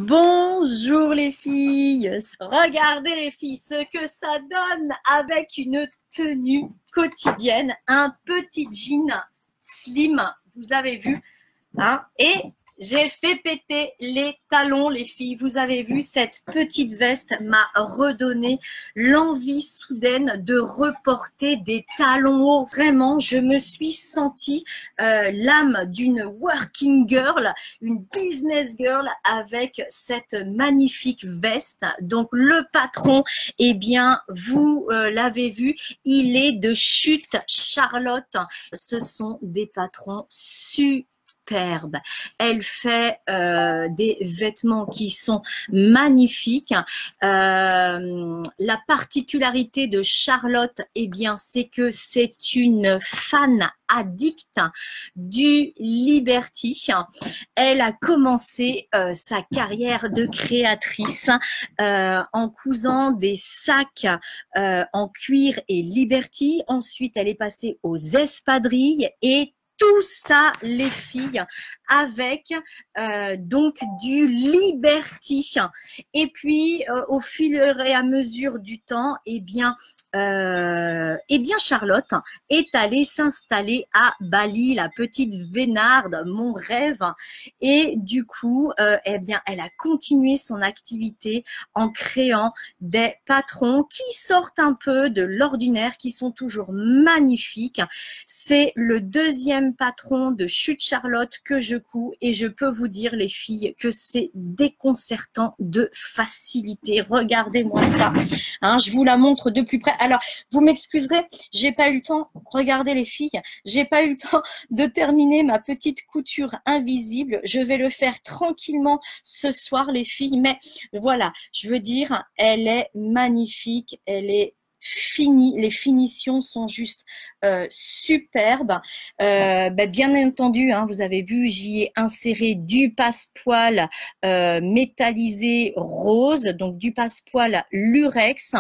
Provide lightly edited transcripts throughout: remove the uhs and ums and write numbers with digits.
Bonjour les filles, regardez les filles ce que ça donne avec une tenue quotidienne, un petit jean slim, vous avez vu, hein, et j'ai fait péter les talons les filles, vous avez vu, cette petite veste m'a redonné l'envie soudaine de reporter des talons hauts. Vraiment, je me suis sentie l'âme d'une working girl, une business girl avec cette magnifique veste. Donc le patron, eh bien, vous l'avez vu, il est de Chute Charlotte. Ce sont des patrons superbes. Elle fait des vêtements qui sont magnifiques. La particularité de Charlotte, eh bien, c'est que c'est une fan addict du Liberty. Elle a commencé sa carrière de créatrice en cousant des sacs en cuir et Liberty. Ensuite, elle est passée aux espadrilles et tout ça, les filles, avec donc du Liberty. Et puis, au fur et à mesure du temps, eh bien Charlotte est allée s'installer à Bali, la petite Vénarde, mon rêve. Et du coup, eh bien, elle a continué son activité en créant des patrons qui sortent un peu de l'ordinaire, qui sont toujours magnifiques. C'est le deuxième patron de Chute Charlotte que je couds et je peux vous dire les filles que c'est déconcertant de facilité. Regardez-moi ça, hein, je vous la montre de plus près. Alors vous m'excuserez, j'ai pas eu le temps, regardez les filles, j'ai pas eu le temps de terminer ma petite couture invisible. Je vais le faire tranquillement ce soir les filles, mais voilà, je veux dire, elle est magnifique, elle est fini, les finitions sont juste superbes. Bien entendu, hein, vous avez vu, j'y ai inséré du passepoil métallisé rose, donc du passepoil lurex.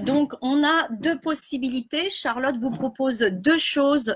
Donc, on a deux possibilités. Charlotte vous propose deux choses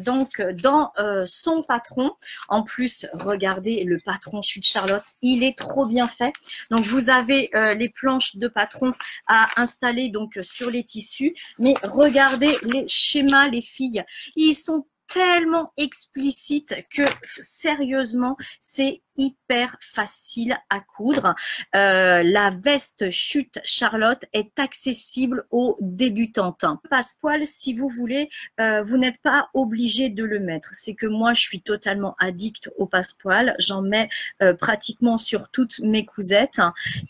donc dans son patron. En plus, regardez le patron Chute Charlotte, il est trop bien fait. Donc, vous avez les planches de patron à installer donc sur les tissus. Mais regardez les schémas, les filles. Ils sont tellement explicites que sérieusement, c'est hyper facile à coudre. La veste Chute Charlotte est accessible aux débutantes. Passepoil, si vous voulez, vous n'êtes pas obligé de le mettre. C'est que moi, je suis totalement addict au passepoil. J'en mets pratiquement sur toutes mes cousettes.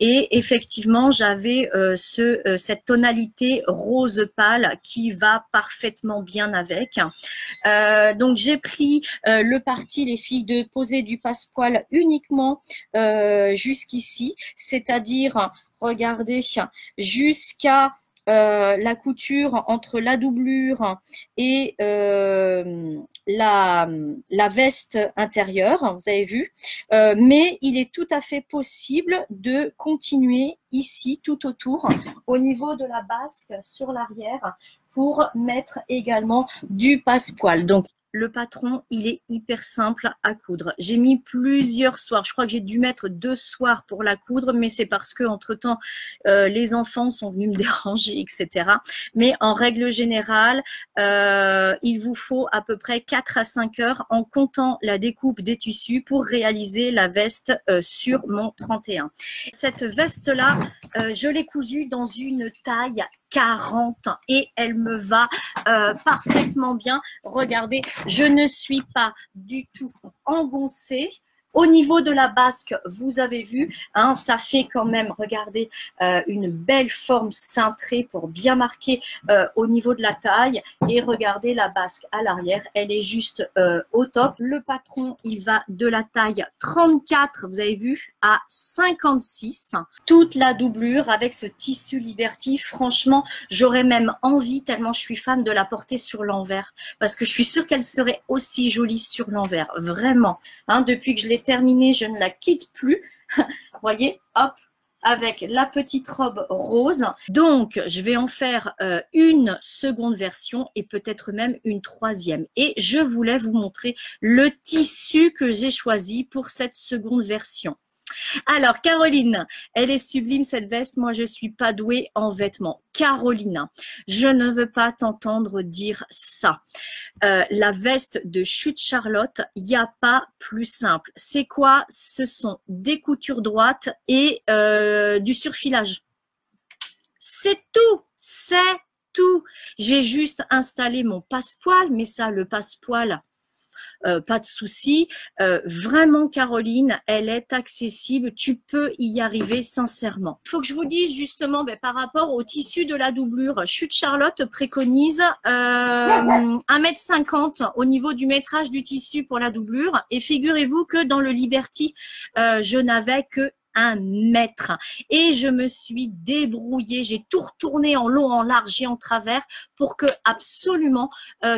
Et effectivement, j'avais cette tonalité rose pâle qui va parfaitement bien avec. Donc, j'ai pris le parti, les filles, de poser du passepoil uniquement jusqu'ici, c'est-à-dire, regardez, jusqu'à la couture entre la doublure et la veste intérieure, vous avez vu, mais il est tout à fait possible de continuer ici tout autour au niveau de la basque sur l'arrière pour mettre également du passepoil. Donc le patron, il est hyper simple à coudre. J'ai mis plusieurs soirs. Je crois que j'ai dû mettre 2 soirs pour la coudre, mais c'est parce que entre-temps, les enfants sont venus me déranger, etc. Mais en règle générale, il vous faut à peu près 4 à 5 heures en comptant la découpe des tissus pour réaliser la veste sur mon 31. Cette veste-là, je l'ai cousue dans une taille 40 et elle me va parfaitement bien. Regardez, je ne suis pas du tout engoncée. Au niveau de la basque, vous avez vu, hein, ça fait quand même, regardez, une belle forme cintrée pour bien marquer au niveau de la taille. Et regardez la basque à l'arrière, elle est juste au top. Le patron, il va de la taille 34, vous avez vu, à 56. Toute la doublure avec ce tissu Liberty, franchement, j'aurais même envie, tellement je suis fan, de la porter sur l'envers. Parce que je suis sûre qu'elle serait aussi jolie sur l'envers, vraiment. Hein, depuis que je l'ai terminée, je ne la quitte plus. Voyez, hop, avec la petite robe rose. Donc, je vais en faire une seconde version et peut-être même une troisième. Et je voulais vous montrer le tissu que j'ai choisi pour cette seconde version. Alors, Caroline, elle est sublime cette veste. Moi, je suis pas douée en vêtements. Caroline, je ne veux pas t'entendre dire ça. La veste de Chute Charlotte, il n'y a pas plus simple. C'est quoi? Ce sont des coutures droites et du surfilage. C'est tout, c'est tout. J'ai juste installé mon passepoil, mais ça, le passepoil, pas de souci. Vraiment, Caroline, elle est accessible. Tu peux y arriver sincèrement. Il faut que je vous dise justement par rapport au tissu de la doublure. Chute Charlotte préconise 1,50 m au niveau du métrage du tissu pour la doublure. Et figurez-vous que dans le Liberty, je n'avais que 1 mètre et je me suis débrouillée, j'ai tout retourné en long, en large et en travers pour que absolument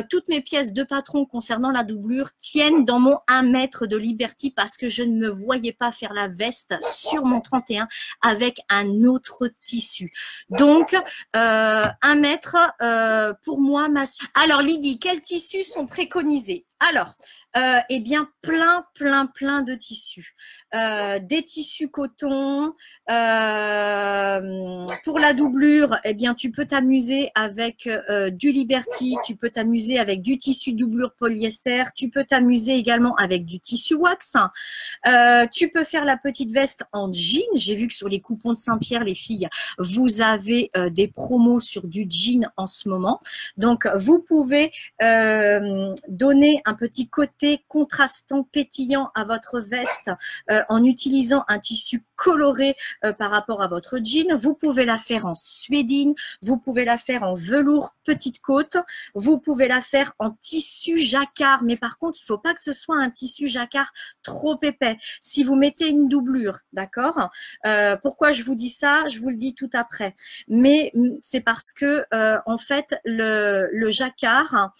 toutes mes pièces de patron concernant la doublure tiennent dans mon 1 mètre de Liberty parce que je ne me voyais pas faire la veste sur mon 31 avec un autre tissu. Donc 1 mètre pour moi. Alors Lydie, quels tissus sont préconisés? Alors eh bien, plein de tissus. Des tissus coton. Pour la doublure, eh bien, tu peux t'amuser avec du Liberty, tu peux t'amuser avec du tissu doublure polyester, tu peux t'amuser également avec du tissu wax. Tu peux faire la petite veste en jean. J'ai vu que sur les coupons de Saint-Pierre, les filles, vous avez des promos sur du jean en ce moment. Donc, vous pouvez donner un petit côté contrastant, pétillant à votre veste en utilisant un tissu coloré par rapport à votre jean. Vous pouvez la faire en suédine, vous pouvez la faire en velours petite côte, vous pouvez la faire en tissu jacquard, mais par contre, il ne faut pas que ce soit un tissu jacquard trop épais. Si vous mettez une doublure, d'accord, pourquoi je vous dis ça? Je vous le dis tout après. Mais c'est parce que, en fait, le jacquard,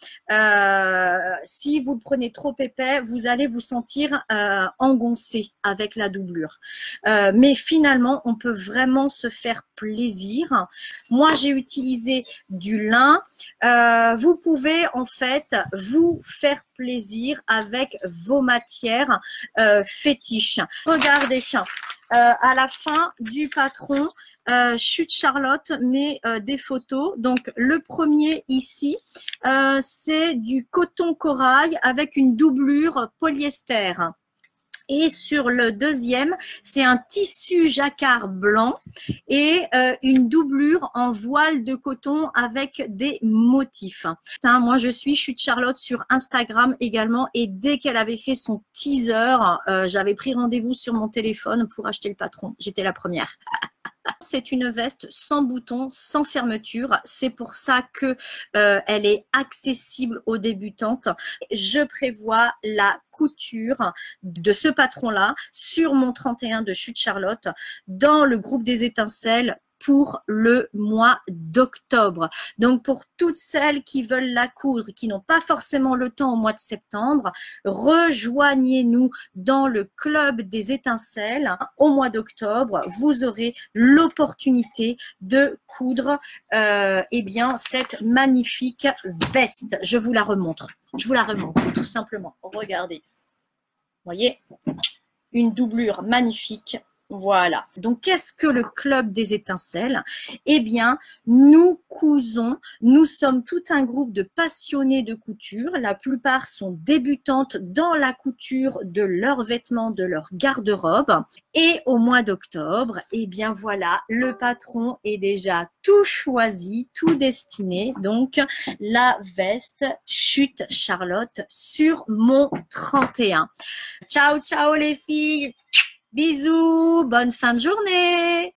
si vous le prenez trop épais, vous allez vous sentir engoncé avec la doublure. Mais finalement, on peut vraiment se faire plaisir. Moi, j'ai utilisé du lin. Vous pouvez en fait vous faire plaisir avec vos matières fétiches. Regardez, à la fin du patron, Chute Charlotte met des photos. Donc, le premier ici, c'est du coton corail avec une doublure polyester. Et sur le deuxième, c'est un tissu jacquard blanc et une doublure en voile de coton avec des motifs. Moi, je suis Chute Charlotte sur Instagram également et dès qu'elle avait fait son teaser, j'avais pris rendez-vous sur mon téléphone pour acheter le patron. J'étais la première. C'est une veste sans bouton, sans fermeture. C'est pour ça que elle est accessible aux débutantes. Je prévois la couture de ce patron-là sur mon 31 de Chute Charlotte dans le groupe des étincelles pour le mois d'octobre. Donc, pour toutes celles qui veulent la coudre, qui n'ont pas forcément le temps au mois de septembre, rejoignez-nous dans le club des étincelles. Au mois d'octobre, vous aurez l'opportunité de coudre eh bien, cette magnifique veste. Je vous la remontre. Je vous la remontre, tout simplement. Regardez. Vous voyez, une doublure magnifique. Voilà. Donc, qu'est-ce que le club des étincelles? Eh bien, nous cousons. Nous sommes tout un groupe de passionnés de couture. La plupart sont débutantes dans la couture de leurs vêtements, de leur garde-robe. Et au mois d'octobre, eh bien, voilà, le patron est déjà tout choisi, tout destiné. Donc, la veste Chute Charlotte sur mon 31. Ciao, ciao les filles! Bisous, bonne fin de journée!